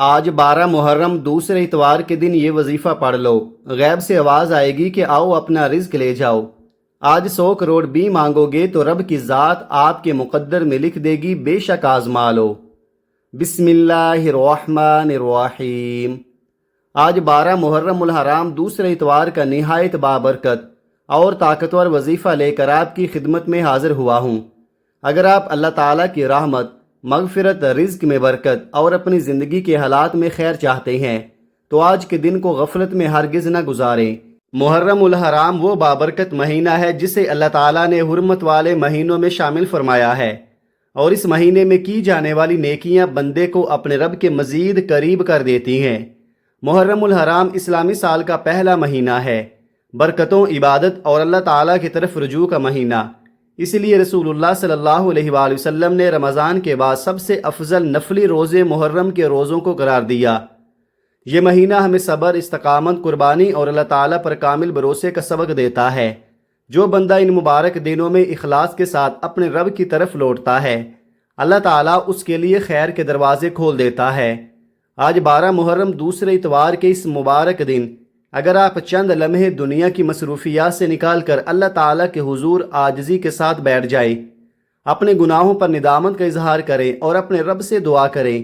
آج 12 محرم دوسرے اتوار کے دن یہ وظیفہ پڑھ لو۔ غیب سے آواز آئے گی کہ آؤ اپنا رزق لے جاؤ۔ آج 100 کروڑ بھی مانگو گے تو رب کی ذات آپ کے مقدر میں لکھ دے گی، بے شک آزما لو۔ بسم اللہ الرحمن الرحیم۔ آج 12 محرم الحرام دوسرے اتوار کا نہایت بابرکت اور طاقتور وظیفہ لے کر آپ کی خدمت میں حاضر ہوا ہوں۔ اگر آپ اللہ تعالیٰ کی رحمت، مغفرت، رزق میں برکت اور اپنی زندگی کے حالات میں خیر چاہتے ہیں تو آج کے دن کو غفلت میں ہرگز نہ گزاریں۔ محرم الحرام وہ بابرکت مہینہ ہے جسے اللہ تعالیٰ نے حرمت والے مہینوں میں شامل فرمایا ہے، اور اس مہینے میں کی جانے والی نیکیاں بندے کو اپنے رب کے مزید قریب کر دیتی ہیں۔ محرم الحرام اسلامی سال کا پہلا مہینہ ہے، برکتوں، عبادت اور اللہ تعالیٰ کی طرف رجوع کا مہینہ۔ اس لیے رسول اللہ صلی اللہ علیہ وآلہ وسلم نے رمضان کے بعد سب سے افضل نفلی روزے محرم کے روزوں کو قرار دیا۔ یہ مہینہ ہمیں صبر، استقامت، قربانی اور اللہ تعالیٰ پر کامل بھروسے کا سبق دیتا ہے۔ جو بندہ ان مبارک دنوں میں اخلاص کے ساتھ اپنے رب کی طرف لوٹتا ہے، اللہ تعالیٰ اس کے لیے خیر کے دروازے کھول دیتا ہے۔ آج 12 محرم دوسرے اتوار کے اس مبارک دن اگر آپ چند لمحے دنیا کی مصروفیات سے نکال کر اللہ تعالیٰ کے حضور عاجزی کے ساتھ بیٹھ جائیں، اپنے گناہوں پر ندامت کا اظہار کریں اور اپنے رب سے دعا کریں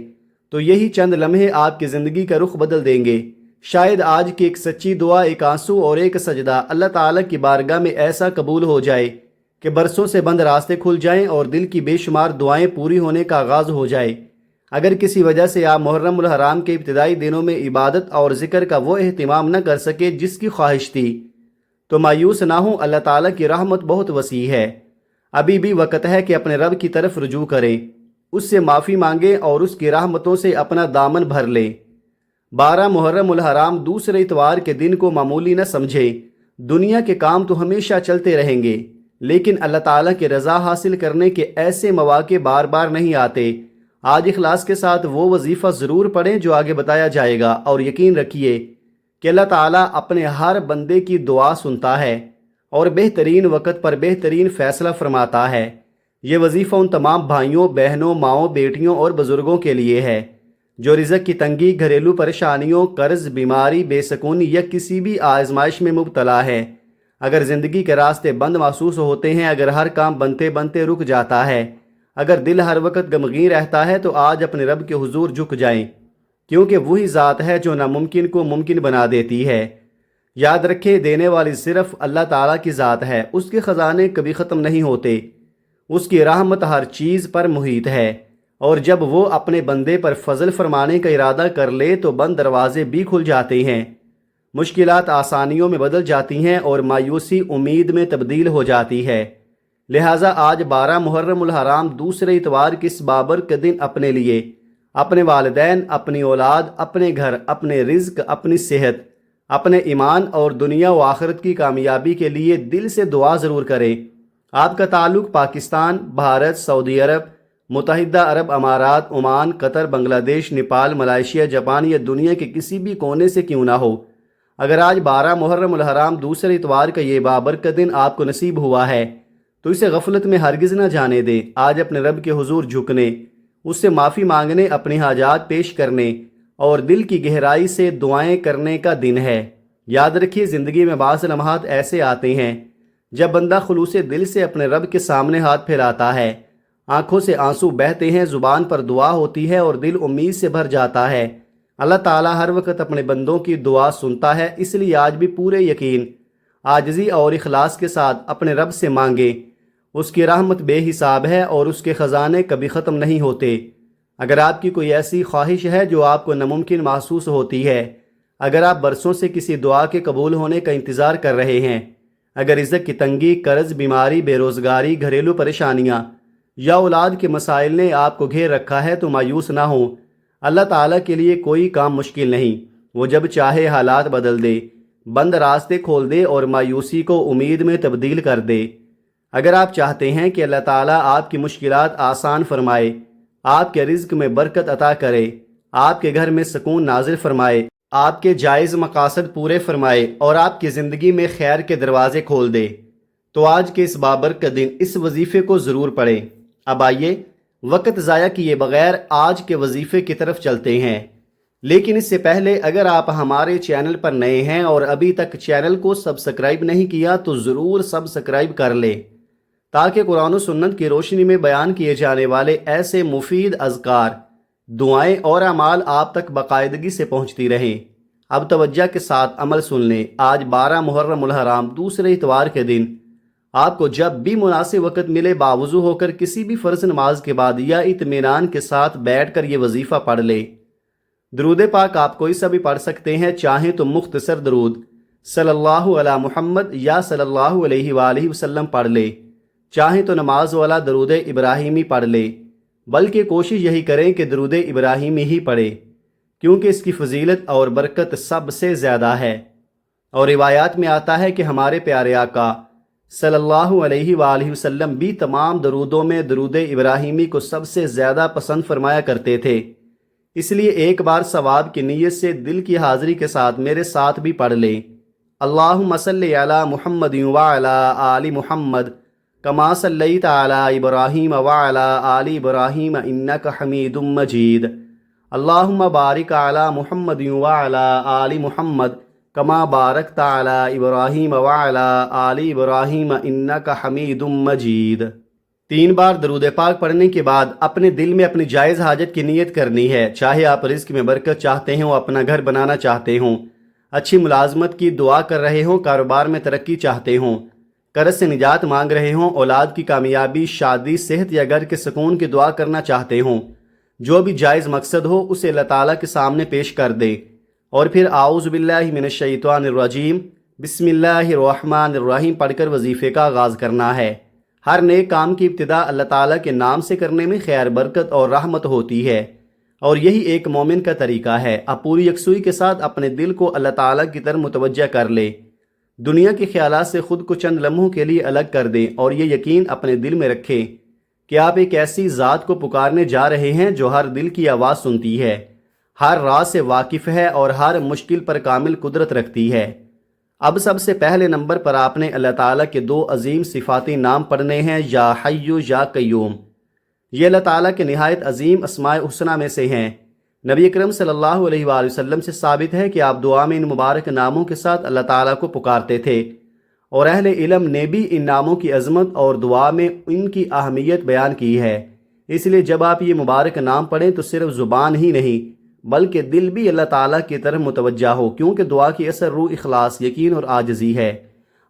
تو یہی چند لمحے آپ کی زندگی کا رخ بدل دیں گے۔ شاید آج کی ایک سچی دعا، ایک آنسو اور ایک سجدہ اللہ تعالیٰ کی بارگاہ میں ایسا قبول ہو جائے کہ برسوں سے بند راستے کھل جائیں اور دل کی بے شمار دعائیں پوری ہونے کا آغاز ہو جائے۔ اگر کسی وجہ سے آپ محرم الحرام کے ابتدائی دنوں میں عبادت اور ذکر کا وہ اہتمام نہ کر سکے جس کی خواہش تھی تو مایوس نہ ہوں، اللہ تعالیٰ کی رحمت بہت وسیع ہے۔ ابھی بھی وقت ہے کہ اپنے رب کی طرف رجوع کریں، اس سے معافی مانگیں اور اس کی رحمتوں سے اپنا دامن بھر لیں۔ 12 محرم الحرام دوسرے اتوار کے دن کو معمولی نہ سمجھیں۔ دنیا کے کام تو ہمیشہ چلتے رہیں گے، لیکن اللہ تعالیٰ کی رضا حاصل کرنے کے ایسے مواقع بار بار نہیں آتے۔ آج اخلاص کے ساتھ وہ وظیفہ ضرور پڑھیں جو آگے بتایا جائے گا، اور یقین رکھیے کہ اللہ تعالیٰ اپنے ہر بندے کی دعا سنتا ہے اور بہترین وقت پر بہترین فیصلہ فرماتا ہے۔ یہ وظیفہ ان تمام بھائیوں، بہنوں، ماؤں، بیٹیوں اور بزرگوں کے لیے ہے جو رزق کی تنگی، گھریلو پریشانیوں، قرض، بیماری، بے سکونی یا کسی بھی آزمائش میں مبتلا ہے۔ اگر زندگی کے راستے بند محسوس ہوتے ہیں، اگر ہر کام بنتے بنتے رک جاتا ہے، اگر دل ہر وقت غمگین رہتا ہے تو آج اپنے رب کے حضور جھک جائیں، کیونکہ وہی ذات ہے جو ناممکن کو ممکن بنا دیتی ہے۔ یاد رکھیں، دینے والی صرف اللہ تعالیٰ کی ذات ہے، اس کے خزانے کبھی ختم نہیں ہوتے، اس کی رحمت ہر چیز پر محیط ہے، اور جب وہ اپنے بندے پر فضل فرمانے کا ارادہ کر لے تو بند دروازے بھی کھل جاتے ہیں، مشکلات آسانیوں میں بدل جاتی ہیں اور مایوسی امید میں تبدیل ہو جاتی ہے۔ لہٰذا آج 12 محرم الحرام دوسرے اتوار کے اس بابرکت دن اپنے لیے، اپنے والدین، اپنی اولاد، اپنے گھر، اپنے رزق، اپنی صحت، اپنے ایمان اور دنیا و آخرت کی کامیابی کے لیے دل سے دعا ضرور کریں۔ آپ کا تعلق پاکستان، بھارت، سعودی عرب، متحدہ عرب امارات، عمان، قطر، بنگلہ دیش، نیپال، ملائیشیا، جاپان یا دنیا کے کسی بھی کونے سے کیوں نہ ہو، اگر آج 12 محرم الحرام دوسرے اتوار کا یہ بابرکت دن آپ کو نصیب ہوا ہے تو اسے غفلت میں ہرگز نہ جانے دیں۔ آج اپنے رب کے حضور جھکنے، اس سے معافی مانگنے، اپنی حاجات پیش کرنے اور دل کی گہرائی سے دعائیں کرنے کا دن ہے۔ یاد رکھیے، زندگی میں بعض لمحات ایسے آتے ہیں جب بندہ خلوص دل سے اپنے رب کے سامنے ہاتھ پھیلاتا ہے، آنکھوں سے آنسو بہتے ہیں، زبان پر دعا ہوتی ہے اور دل امید سے بھر جاتا ہے۔ اللہ تعالیٰ ہر وقت اپنے بندوں کی دعا سنتا ہے، اس لیے آج بھی پورے یقین، عاجزی اور اخلاص کے ساتھ اپنے رب سے مانگیں۔ اس کی رحمت بے حساب ہے اور اس کے خزانے کبھی ختم نہیں ہوتے۔ اگر آپ کی کوئی ایسی خواہش ہے جو آپ کو ناممکن محسوس ہوتی ہے، اگر آپ برسوں سے کسی دعا کے قبول ہونے کا انتظار کر رہے ہیں، اگر رزق کی تنگی، قرض، بیماری، بے روزگاری، گھریلو پریشانیاں یا اولاد کے مسائل نے آپ کو گھیر رکھا ہے تو مایوس نہ ہوں۔ اللہ تعالیٰ کے لیے کوئی کام مشکل نہیں، وہ جب چاہے حالات بدل دے، بند راستے کھول دے اور مایوسی کو امید میں تبدیل کر دے۔ اگر آپ چاہتے ہیں کہ اللہ تعالیٰ آپ کی مشکلات آسان فرمائے، آپ کے رزق میں برکت عطا کرے، آپ کے گھر میں سکون نازل فرمائے، آپ کے جائز مقاصد پورے فرمائے اور آپ کی زندگی میں خیر کے دروازے کھول دے، تو آج کے اس بابرکت دن اس وظیفے کو ضرور پڑھیں۔ اب آئیے وقت ضائع کیے بغیر آج کے وظیفے کی طرف چلتے ہیں۔ لیکن اس سے پہلے اگر آپ ہمارے چینل پر نئے ہیں اور ابھی تک چینل کو سبسکرائب نہیں کیا تو ضرور سبسکرائب کر لیں تاکہ قرآن و سنت کی روشنی میں بیان کیے جانے والے ایسے مفید اذکار، دعائیں اور اعمال آپ تک باقاعدگی سے پہنچتی رہیں۔ اب توجہ کے ساتھ عمل سن لیں۔ آج 12 محرم الحرام دوسرے اتوار کے دن آپ کو جب بھی مناسب وقت ملے باوضو ہو کر کسی بھی فرض نماز کے بعد یا اطمینان کے ساتھ بیٹھ کر یہ وظیفہ پڑھ لیں۔ درود پاک آپ کوئی سا بھی پڑھ سکتے ہیں، چاہیں تو مختصر درود صلی اللہ علی محمد یا صلی اللہ علیہ وآلہ وسلم پڑھ لے، چاہیں تو نماز والا درود ابراہیمی پڑھ لے، بلکہ کوشش یہی کریں کہ درود ابراہیمی ہی پڑھے کیونکہ اس کی فضیلت اور برکت سب سے زیادہ ہے۔ اور روایات میں آتا ہے کہ ہمارے پیارے آقا صلی اللہ علیہ وآلہ وسلم بھی تمام درودوں میں درود ابراہیمی کو سب سے زیادہ پسند فرمایا کرتے تھے، اس لیے ایک بار ثواب کی نیت سے دل کی حاضری کے ساتھ میرے ساتھ بھی پڑھ لیں۔ اللہم صلی علی محمد وعلی آل محمد کما صلیت علی ابراہیم وعلی آل ابراہیم انک حمید مجید۔ اللہم بارک علی محمد وعلی آل محمد کما بارکت علی ابراہیم وعلی آل ابراہیم انک حمید مجید۔ 3 بار درود پاک پڑھنے کے بعد اپنے دل میں اپنی جائز حاجت کی نیت کرنی ہے، چاہے آپ رزق میں برکت چاہتے ہوں، اپنا گھر بنانا چاہتے ہوں، اچھی ملازمت کی دعا کر رہے ہوں، کاروبار میں ترقی چاہتے ہوں، قرض سے نجات مانگ رہے ہوں، اولاد کی کامیابی، شادی، صحت یا گھر کے سکون کی دعا کرنا چاہتے ہوں، جو بھی جائز مقصد ہو اسے اللہ تعالیٰ کے سامنے پیش کر دیں اور پھر اعوذ باللہ من الشیطان الرجیم بسم اللہ الرحمن الرحیم پڑھ کر وظیفے کا آغاز کرنا ہے۔ ہر نیک کام کی ابتدا اللہ تعالیٰ کے نام سے کرنے میں خیر، برکت اور رحمت ہوتی ہے، اور یہی ایک مومن کا طریقہ ہے۔ اب پوری یکسوئی کے ساتھ اپنے دل کو اللہ تعالیٰ کی طرف متوجہ کر لے، دنیا کے خیالات سے خود کو چند لمحوں کے لیے الگ کر دیں اور یہ یقین اپنے دل میں رکھیں کہ آپ ایک ایسی ذات کو پکارنے جا رہے ہیں جو ہر دل کی آواز سنتی ہے، ہر راز سے واقف ہے اور ہر مشکل پر کامل قدرت رکھتی ہے۔ اب سب سے پہلے نمبر پر آپ نے اللہ تعالیٰ کے 2 عظیم صفاتی نام پڑھنے ہیں، یا حیو یا قیوم۔ یہ اللہ تعالیٰ کے نہایت عظیم اسماء حسنہ میں سے ہیں۔ نبی اکرم صلی اللہ علیہ وآلہ وسلم سے ثابت ہے کہ آپ دعا میں ان مبارک ناموں کے ساتھ اللہ تعالیٰ کو پکارتے تھے، اور اہل علم نے بھی ان ناموں کی عظمت اور دعا میں ان کی اہمیت بیان کی ہے۔ اس لیے جب آپ یہ مبارک نام پڑھیں تو صرف زبان ہی نہیں بلکہ دل بھی اللہ تعالیٰ کی طرف متوجہ ہو، کیونکہ دعا کی اثر روح، اخلاص، یقین اور عاجزی ہے۔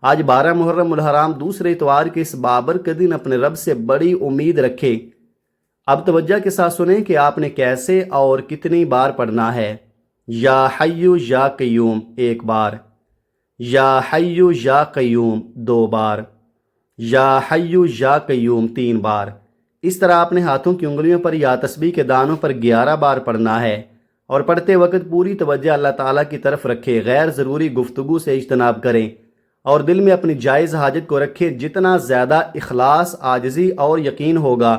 آج 12 محرم الحرام دوسرے اتوار کے اس بابرکت دن اپنے رب سے بڑی امید رکھیں۔ اب توجہ کے ساتھ سنیں کہ آپ نے کیسے اور کتنی بار پڑھنا ہے۔ یا حیو یا قیوم 1 بار، یا حیو یا قیوم 2 بار، یا حیو یا قیوم 3 بار۔ اس طرح اپنے ہاتھوں کی انگلیوں پر یا تسبیح کے دانوں پر 11 بار پڑھنا ہے، اور پڑھتے وقت پوری توجہ اللہ تعالیٰ کی طرف رکھے، غیر ضروری گفتگو سے اجتناب کریں اور دل میں اپنی جائز حاجت کو رکھے۔ جتنا زیادہ اخلاص، عاجزی اور یقین ہوگا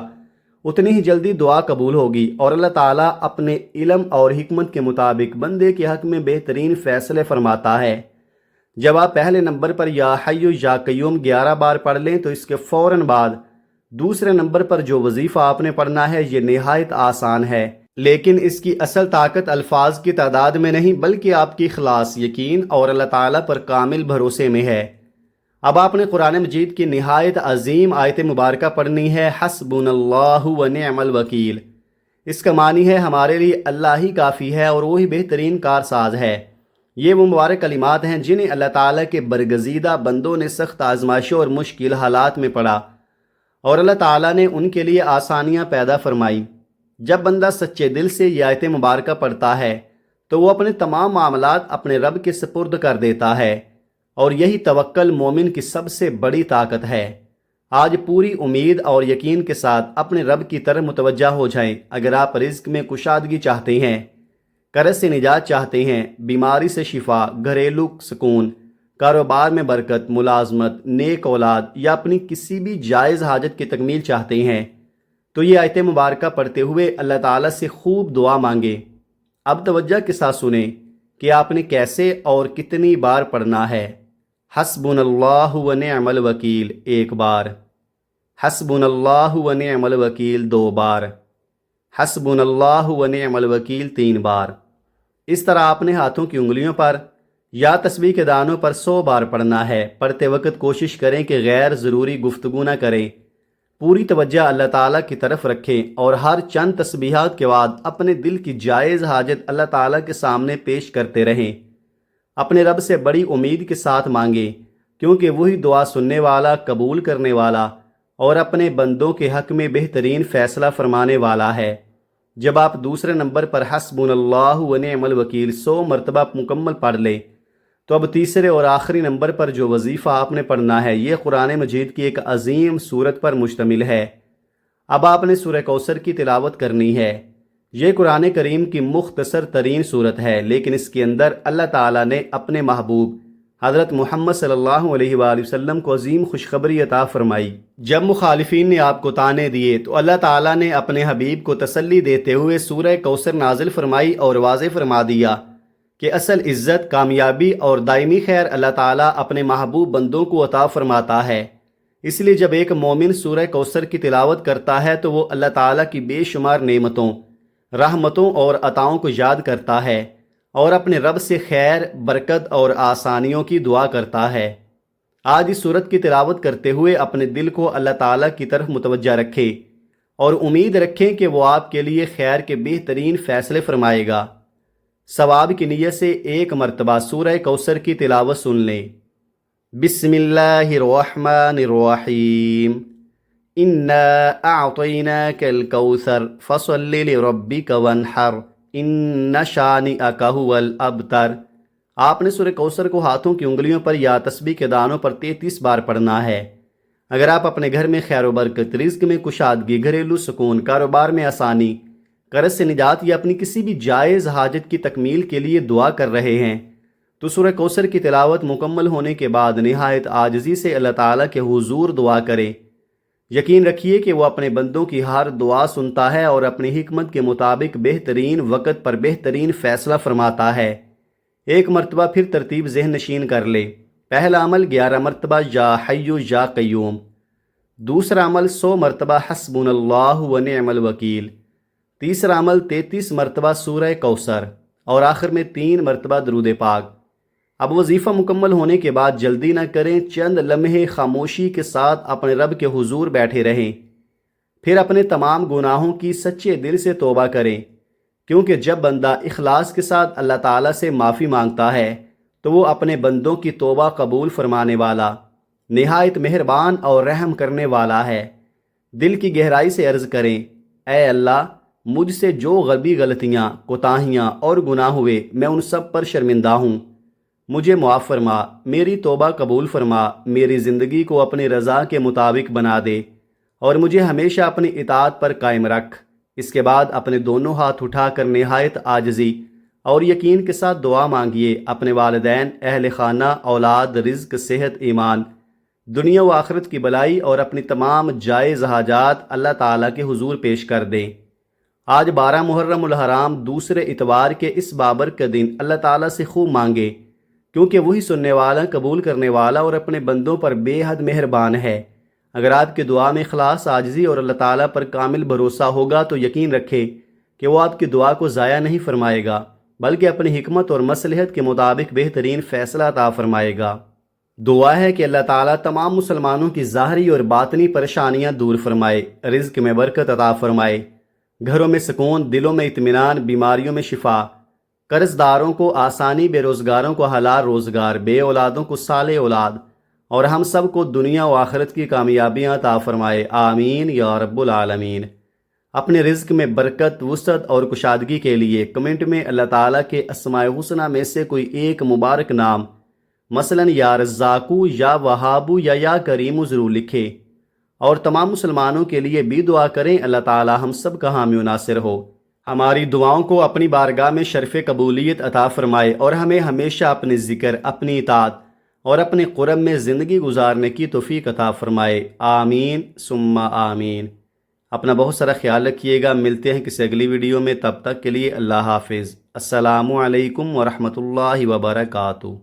اتنی ہی جلدی دعا قبول ہوگی، اور اللہ تعالیٰ اپنے علم اور حکمت کے مطابق بندے کے حق میں بہترین فیصلے فرماتا ہے۔ جب آپ پہلے نمبر پر یا حیو یا قیوم 11 بار پڑھ لیں تو اس کے فوراً بعد دوسرے نمبر پر جو وظیفہ آپ نے پڑھنا ہے یہ نہایت آسان ہے، لیکن اس کی اصل طاقت الفاظ کی تعداد میں نہیں بلکہ آپ کی اخلاص، یقین اور اللہ تعالیٰ پر کامل بھروسے میں ہے۔ اب آپ نے قرآن مجید کی نہایت عظیم آیت مبارکہ پڑھنی ہے، حسبنا اللہ و نعم الوکیل۔ اس کا معنی ہے ہمارے لیے اللہ ہی کافی ہے اور وہی بہترین کارساز ہے۔ یہ وہ مبارک کلمات ہیں جنہیں اللہ تعالیٰ کے برگزیدہ بندوں نے سخت آزمائشوں اور مشکل حالات میں پڑھا، اور اللہ تعالیٰ نے ان کے لیے آسانیاں پیدا فرمائی۔ جب بندہ سچے دل سے یہ آیت مبارکہ پڑھتا ہے تو وہ اپنے تمام معاملات اپنے رب کے سپرد کر دیتا ہے، اور یہی توکل مومن کی سب سے بڑی طاقت ہے۔ آج پوری امید اور یقین کے ساتھ اپنے رب کی طرف متوجہ ہو جائیں۔ اگر آپ رزق میں کشادگی چاہتے ہیں، قرض سے نجات چاہتے ہیں، بیماری سے شفا، گھریلو سکون، کاروبار میں برکت، ملازمت، نیک اولاد یا اپنی کسی بھی جائز حاجت کی تکمیل چاہتے ہیں تو یہ آیت مبارکہ پڑھتے ہوئے اللہ تعالیٰ سے خوب دعا مانگیں۔ اب توجہ کے ساتھ سنیں کہ آپ نے کیسے اور کتنی بار پڑھنا ہے۔ حسبنا اللہ و نعم الوکیل 1 بار، حسبنا اللہ و نعم الوکیل 2 بار، حسبنا اللہ و نعم الوکیل 3 بار، اس طرح آپ نے ہاتھوں کی انگلیوں پر یا تسبیح کے دانوں پر 100 بار پڑھنا ہے۔ پڑھتے وقت کوشش کریں کہ غیر ضروری گفتگو نہ کریں، پوری توجہ اللہ تعالیٰ کی طرف رکھیں اور ہر چند تسبیحات کے بعد اپنے دل کی جائز حاجت اللہ تعالیٰ کے سامنے پیش کرتے رہیں۔ اپنے رب سے بڑی امید کے ساتھ مانگیں، کیونکہ وہی دعا سننے والا، قبول کرنے والا اور اپنے بندوں کے حق میں بہترین فیصلہ فرمانے والا ہے۔ جب آپ دوسرے نمبر پر حسبنا اللہ و نعم الوکیل 100 مرتبہ مکمل پڑھ لیں تو اب تیسرے اور آخری نمبر پر جو وظیفہ آپ نے پڑھنا ہے یہ قرآن مجید کی ایک عظیم سورت پر مشتمل ہے۔ اب آپ نے سورہ کوثر کی تلاوت کرنی ہے۔ یہ قرآن کریم کی مختصر ترین سورت ہے، لیکن اس کے اندر اللہ تعالیٰ نے اپنے محبوب حضرت محمد صلی اللہ علیہ وآلہ وسلم کو عظیم خوشخبری عطا فرمائی۔ جب مخالفین نے آپ کو طعنے دیے تو اللہ تعالیٰ نے اپنے حبیب کو تسلی دیتے ہوئے سورہ کوثر نازل فرمائی اور واضح فرما دیا کہ اصل عزت، کامیابی اور دائمی خیر اللہ تعالیٰ اپنے محبوب بندوں کو عطا فرماتا ہے۔ اس لیے جب ایک مومن سورہ کوثر کی تلاوت کرتا ہے تو وہ اللہ تعالیٰ کی بے شمار نعمتوں، رحمتوں اور عطاؤں کو یاد کرتا ہے اور اپنے رب سے خیر، برکت اور آسانیوں کی دعا کرتا ہے۔ آج اس سورت کی تلاوت کرتے ہوئے اپنے دل کو اللہ تعالیٰ کی طرف متوجہ رکھیں اور امید رکھیں کہ وہ آپ کے لیے خیر کے بہترین فیصلے فرمائے گا۔ ثواب کی نیت سے ایک مرتبہ سورہ کوثر کی تلاوت سن لیں۔ بسم اللہ الرحمن الرحیم، انا اعطیناک الکوثر فصل لربک وانحر ان شانئک هو الابتر۔ آپ نے سورہ کوثر کو ہاتھوں کی انگلیوں پر یا تسبیح کے دانوں پر 33 بار پڑھنا ہے۔ اگر آپ اپنے گھر میں خیر و برکت، رزق میں کشادگی، گھریلو سکون، کاروبار میں آسانی، قرض سے نجات یا اپنی کسی بھی جائز حاجت کی تکمیل کے لیے دعا کر رہے ہیں تو سورہ کوثر کی تلاوت مکمل ہونے کے بعد نہایت عاجزی سے اللہ تعالیٰ کے حضور دعا کریں۔ یقین رکھیے کہ وہ اپنے بندوں کی ہر دعا سنتا ہے اور اپنی حکمت کے مطابق بہترین وقت پر بہترین فیصلہ فرماتا ہے۔ ایک مرتبہ پھر ترتیب ذہن نشین کر لے۔ پہلا عمل 11 مرتبہ یا حی یا قیوم، دوسرا عمل 100 مرتبہ حسبنا اللہ و نعم الوکیل، تیسرا عمل 33 مرتبہ سورہ کوثر اور آخر میں 3 مرتبہ درود پاک۔ اب وظیفہ مکمل ہونے کے بعد جلدی نہ کریں، چند لمحے خاموشی کے ساتھ اپنے رب کے حضور بیٹھے رہیں، پھر اپنے تمام گناہوں کی سچے دل سے توبہ کریں، کیونکہ جب بندہ اخلاص کے ساتھ اللہ تعالیٰ سے معافی مانگتا ہے تو وہ اپنے بندوں کی توبہ قبول فرمانے والا، نہایت مہربان اور رحم کرنے والا ہے۔ دل کی گہرائی سے عرض کریں، اے اللہ، مجھ سے جو غلبی غلطیاں، کوتاہیاں اور گناہ ہوئے میں ان سب پر شرمندہ ہوں، مجھے معاف فرما، میری توبہ قبول فرما، میری زندگی کو اپنی رضا کے مطابق بنا دے اور مجھے ہمیشہ اپنی اطاعت پر قائم رکھ۔ اس کے بعد اپنے دونوں ہاتھ اٹھا کر نہایت عاجزی اور یقین کے ساتھ دعا مانگیے، اپنے والدین، اہل خانہ، اولاد، رزق، صحت، ایمان، دنیا و آخرت کی بلائی اور اپنی تمام جائز حاجات اللہ تعالیٰ کے حضور پیش کر دیں۔ آج 12 محرم الحرام دوسرے اتوار کے اس بابرکت دن اللہ تعالیٰ سے خوب مانگے، کیونکہ وہی سننے والا، قبول کرنے والا اور اپنے بندوں پر بے حد مہربان ہے۔ اگر آپ کی دعا میں اخلاص، عاجزی اور اللہ تعالیٰ پر کامل بھروسہ ہوگا تو یقین رکھیں کہ وہ آپ کی دعا کو ضائع نہیں فرمائے گا، بلکہ اپنی حکمت اور مصلحت کے مطابق بہترین فیصلہ عطا فرمائے گا۔ دعا ہے کہ اللہ تعالیٰ تمام مسلمانوں کی ظاہری اور باطنی پریشانیاں دور فرمائے، رزق میں برکت عطا فرمائے، گھروں میں سکون، دلوں میں اطمینان، بیماریوں میں شفا، قرض داروں کو آسانی، بے روزگاروں کو حلال روزگار، بے اولادوں کو صالح اولاد اور ہم سب کو دنیا و آخرت کی کامیابیاں عطا فرمائے، آمین یا رب العالمین۔ اپنے رزق میں برکت، وسعت اور کشادگی کے لیے کمنٹ میں اللہ تعالیٰ کے اسماء الحسنی میں سے کوئی ایک مبارک نام، مثلا یا رزاقو یا وہابو یا کریمو ضرور لکھے اور تمام مسلمانوں کے لیے بھی دعا کریں، اللہ تعالیٰ ہم سب کا حامی و ناصر ہو، ہماری دعاؤں کو اپنی بارگاہ میں شرف قبولیت عطا فرمائے اور ہمیں ہمیشہ اپنے ذکر، اپنی اطاعت اور اپنے قرب میں زندگی گزارنے کی توفیق عطا فرمائے، آمین ثم آمین۔ اپنا بہت سارا خیال رکھیے گا، ملتے ہیں کسی اگلی ویڈیو میں، تب تک کے لیے اللہ حافظ، السلام علیکم ورحمۃ اللہ وبرکاتہ۔